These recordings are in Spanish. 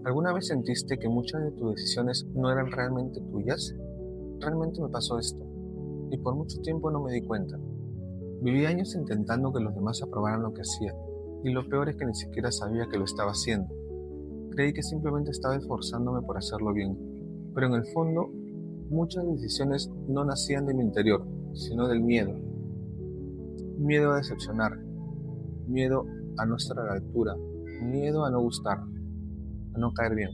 ¿Alguna vez sentiste que muchas de tus decisiones no eran realmente tuyas? Realmente me pasó esto, y por mucho tiempo no me di cuenta. Viví años intentando que los demás aprobaran lo que hacía, y lo peor es que ni siquiera sabía que lo estaba haciendo. Creí que simplemente estaba esforzándome por hacerlo bien, pero en el fondo, muchas decisiones no nacían de mi interior, sino del miedo. Miedo a decepcionar, miedo a no estar a la altura, miedo a no gustar, a no caer bien.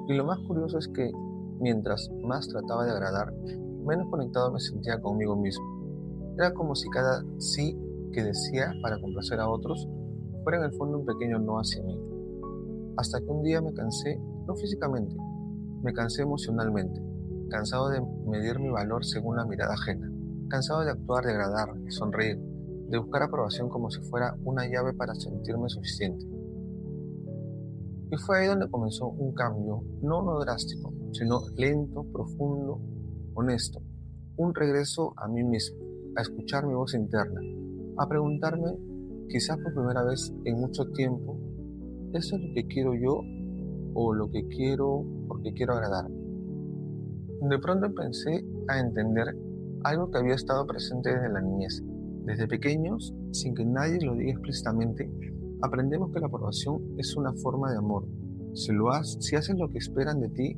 Y lo más curioso es que, mientras más trataba de agradar, menos conectado me sentía conmigo mismo. Era como si cada sí que decía para complacer a otros fuera en el fondo un pequeño no hacia mí. Hasta que un día me cansé, no físicamente, me cansé emocionalmente, cansado de medir mi valor según la mirada ajena, cansado de actuar, de agradar, de sonreír, de buscar aprobación como si fuera una llave para sentirme suficiente. Y fue ahí donde comenzó un cambio, no drástico, sino lento, profundo, honesto. Un regreso a mí mismo, a escuchar mi voz interna, a preguntarme, quizás por primera vez en mucho tiempo, ¿eso es lo que quiero yo o lo que quiero porque quiero agradar? De pronto empecé a entender algo que había estado presente desde la niñez. Desde pequeños, sin que nadie lo diga explícitamente, aprendemos que la aprobación es una forma de amor. Si haces lo que esperan de ti,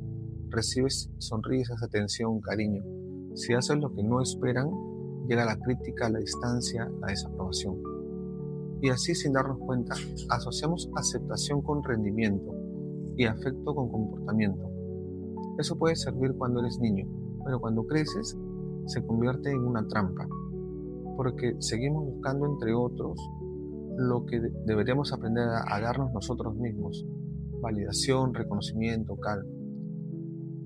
recibes sonrisas, atención, cariño. Si haces lo que no esperan, llega la crítica, la distancia, la desaprobación. Y así, sin darnos cuenta, asociamos aceptación con rendimiento y afecto con comportamiento. Eso puede servir cuando eres niño, pero cuando creces se convierte en una trampa, porque seguimos buscando entre otros lo que deberíamos aprender a darnos nosotros mismos: validación, reconocimiento, calma.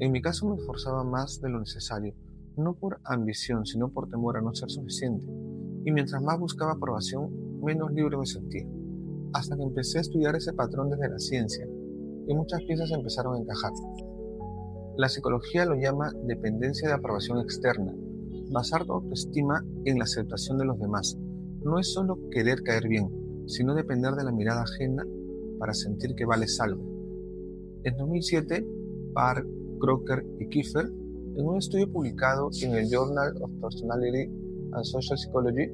En mi caso me esforzaba más de lo necesario, no por ambición, sino por temor a no ser suficiente. Y mientras más buscaba aprobación, menos libre me sentía. Hasta que empecé a estudiar ese patrón desde la ciencia, y muchas piezas empezaron a encajar. La psicología lo llama dependencia de aprobación externa. Basar tu autoestima en la aceptación de los demás. No es solo querer caer bien, sino depender de la mirada ajena para sentir que vales algo. En 2007, Park, Crocker y Kiefer, en un estudio publicado en el Journal of Personality and Social Psychology,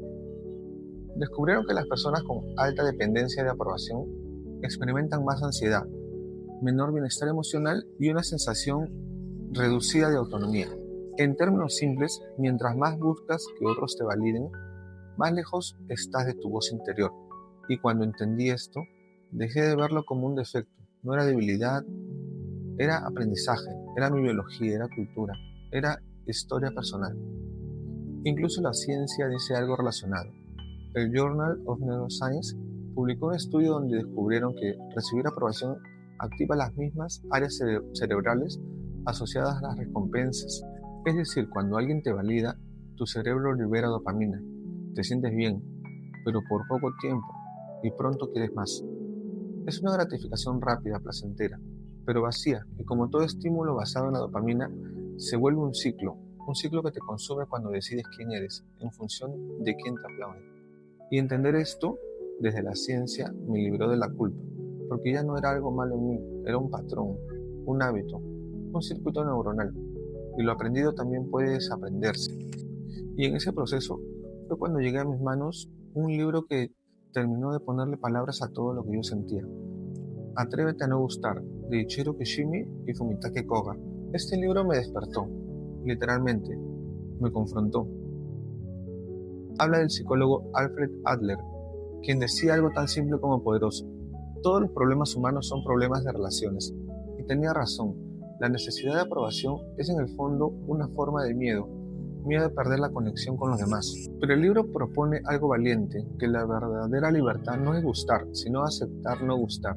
descubrieron que las personas con alta dependencia de aprobación experimentan más ansiedad, menor bienestar emocional y una sensación reducida de autonomía. En términos simples, mientras más buscas que otros te validen, más lejos estás de tu voz interior. Y cuando entendí esto, dejé de verlo como un defecto. No era debilidad, era aprendizaje, era mi biología, era cultura, era historia personal. Incluso la ciencia dice algo relacionado. El Journal of Neuroscience publicó un estudio donde descubrieron que recibir aprobación activa las mismas áreas cerebrales asociadas a las recompensas. Es decir, cuando alguien te valida, tu cerebro libera dopamina. Te sientes bien, pero por poco tiempo, y pronto quieres más. Es una gratificación rápida, placentera, pero vacía, y como todo estímulo basado en la dopamina, se vuelve un ciclo que te consume cuando decides quién eres, en función de quién te aplaude. Y entender esto, desde la ciencia, me libró de la culpa, porque ya no era algo malo en mí, era un patrón, un hábito, un circuito neuronal, y lo aprendido también puede desaprenderse. Y en ese proceso fue cuando llegué a mis manos un libro que terminó de ponerle palabras a todo lo que yo sentía. Atrévete a no gustar, de Ichiro Kishimi y Fumitake Koga. Este libro me despertó, literalmente, me confrontó. Habla del psicólogo Alfred Adler, quien decía algo tan simple como poderoso: todos los problemas humanos son problemas de relaciones. Y tenía razón, la necesidad de aprobación es en el fondo una forma de miedo de perder la conexión con los demás. Pero el libro propone algo valiente, que la verdadera libertad no es gustar, sino aceptar no gustar,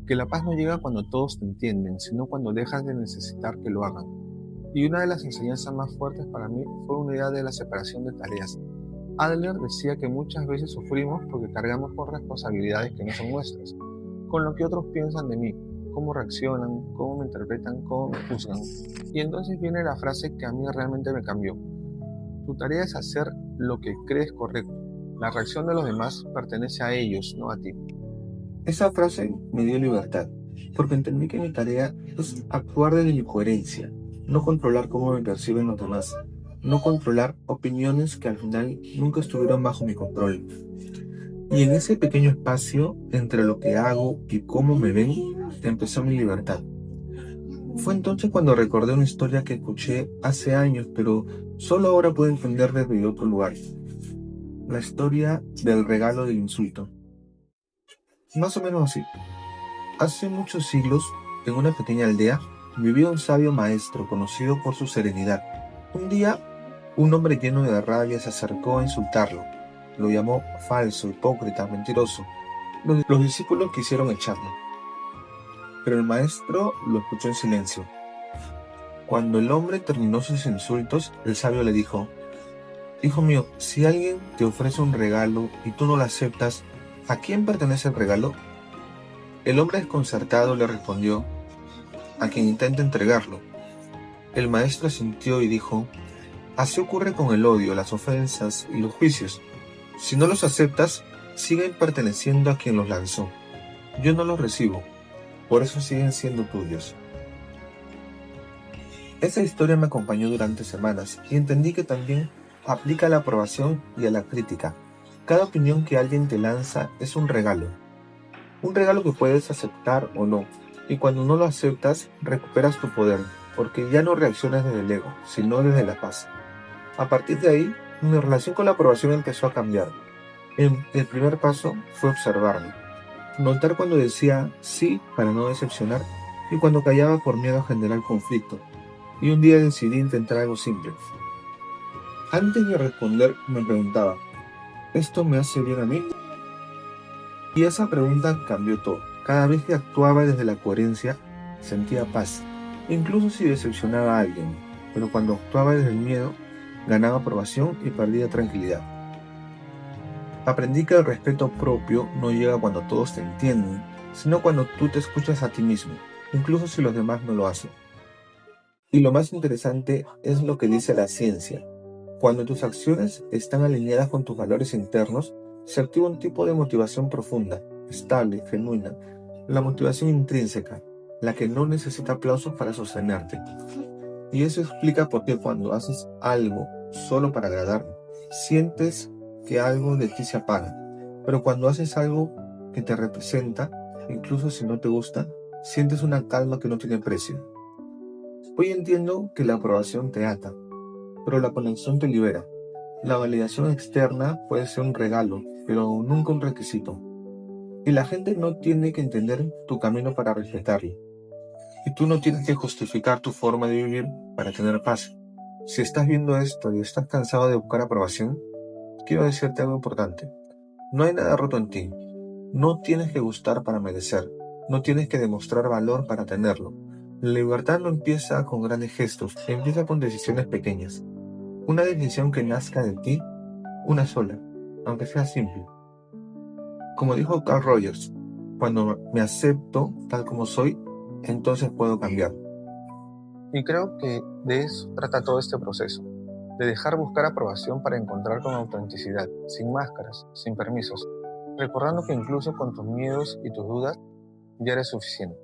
que la paz no llega cuando todos te entienden, sino cuando dejas de necesitar que lo hagan. Y una de las enseñanzas más fuertes para mí fue una idea de la separación de tareas. Adler decía que muchas veces sufrimos porque cargamos con responsabilidades que no son nuestras, con lo que otros piensan de mí, cómo reaccionan, cómo me interpretan, cómo me juzgan. Y entonces viene la frase que a mí realmente me cambió: tu tarea es hacer lo que crees correcto. La reacción de los demás pertenece a ellos, no a ti. Esa frase me dio libertad, porque entendí que mi tarea es actuar desde mi coherencia, no controlar cómo me perciben los demás, no controlar opiniones que al final nunca estuvieron bajo mi control. Y en ese pequeño espacio entre lo que hago y cómo me ven, empezó mi libertad. Fue entonces cuando recordé una historia que escuché hace años, pero solo ahora puedo entender desde otro lugar. La historia del regalo del insulto. Más o menos así. Hace muchos siglos, en una pequeña aldea, vivía un sabio maestro conocido por su serenidad. Un día, un hombre lleno de rabia se acercó a insultarlo. Lo llamó falso, hipócrita, mentiroso. Los discípulos quisieron echarlo, pero el maestro lo escuchó en silencio. Cuando el hombre terminó sus insultos, el sabio le dijo: Hijo mío, si alguien te ofrece un regalo y tú no lo aceptas, ¿a quién pertenece el regalo? El hombre desconcertado le respondió: a quien intenta entregarlo. El maestro asintió y dijo: así ocurre con el odio, las ofensas y los juicios. Si no los aceptas, siguen perteneciendo a quien los lanzó. Yo no los recibo, por eso siguen siendo tuyos. Esa historia me acompañó durante semanas y entendí que también aplica a la aprobación y a la crítica. Cada opinión que alguien te lanza es un regalo que puedes aceptar o no, y cuando no lo aceptas, recuperas tu poder, porque ya no reaccionas desde el ego, sino desde la paz. A partir de ahí, mi relación con la aprobación empezó a cambiar. El primer paso fue observarme, notar cuando decía sí para no decepcionar y cuando callaba por miedo a generar conflicto. Y un día decidí intentar algo simple. Antes de responder, me preguntaba: ¿esto me hace bien a mí? Y esa pregunta cambió todo. Cada vez que actuaba desde la coherencia, sentía paz, incluso si decepcionaba a alguien. Pero cuando actuaba desde el miedo, ganaba aprobación y perdía tranquilidad. Aprendí que el respeto propio no llega cuando todos te entienden, sino cuando tú te escuchas a ti mismo, incluso si los demás no lo hacen. Y lo más interesante es lo que dice la ciencia. Cuando tus acciones están alineadas con tus valores internos, se activa un tipo de motivación profunda, estable, genuina, la motivación intrínseca, la que no necesita aplausos para sostenerte. Y eso explica por qué cuando haces algo solo para agradar, sientes que algo de ti se apaga. Pero cuando haces algo que te representa, incluso si no te gusta, sientes una calma que no tiene precio. Hoy entiendo que la aprobación te ata, pero la conexión te libera. La validación externa puede ser un regalo, pero nunca un requisito. Y la gente no tiene que entender tu camino para respetarlo. Y tú no tienes que justificar tu forma de vivir para tener paz. Si estás viendo esto y estás cansado de buscar aprobación, quiero decirte algo importante. No hay nada roto en ti. No tienes que gustar para merecer. No tienes que demostrar valor para tenerlo. La libertad no empieza con grandes gestos, empieza con decisiones pequeñas. Una decisión que nazca de ti, una sola, aunque sea simple. Como dijo Carl Rogers, cuando me acepto tal como soy, entonces puedo cambiar. Y creo que de eso trata todo este proceso, de dejar buscar aprobación para encontrar con autenticidad, sin máscaras, sin permisos, recordando que incluso con tus miedos y tus dudas ya eres suficiente.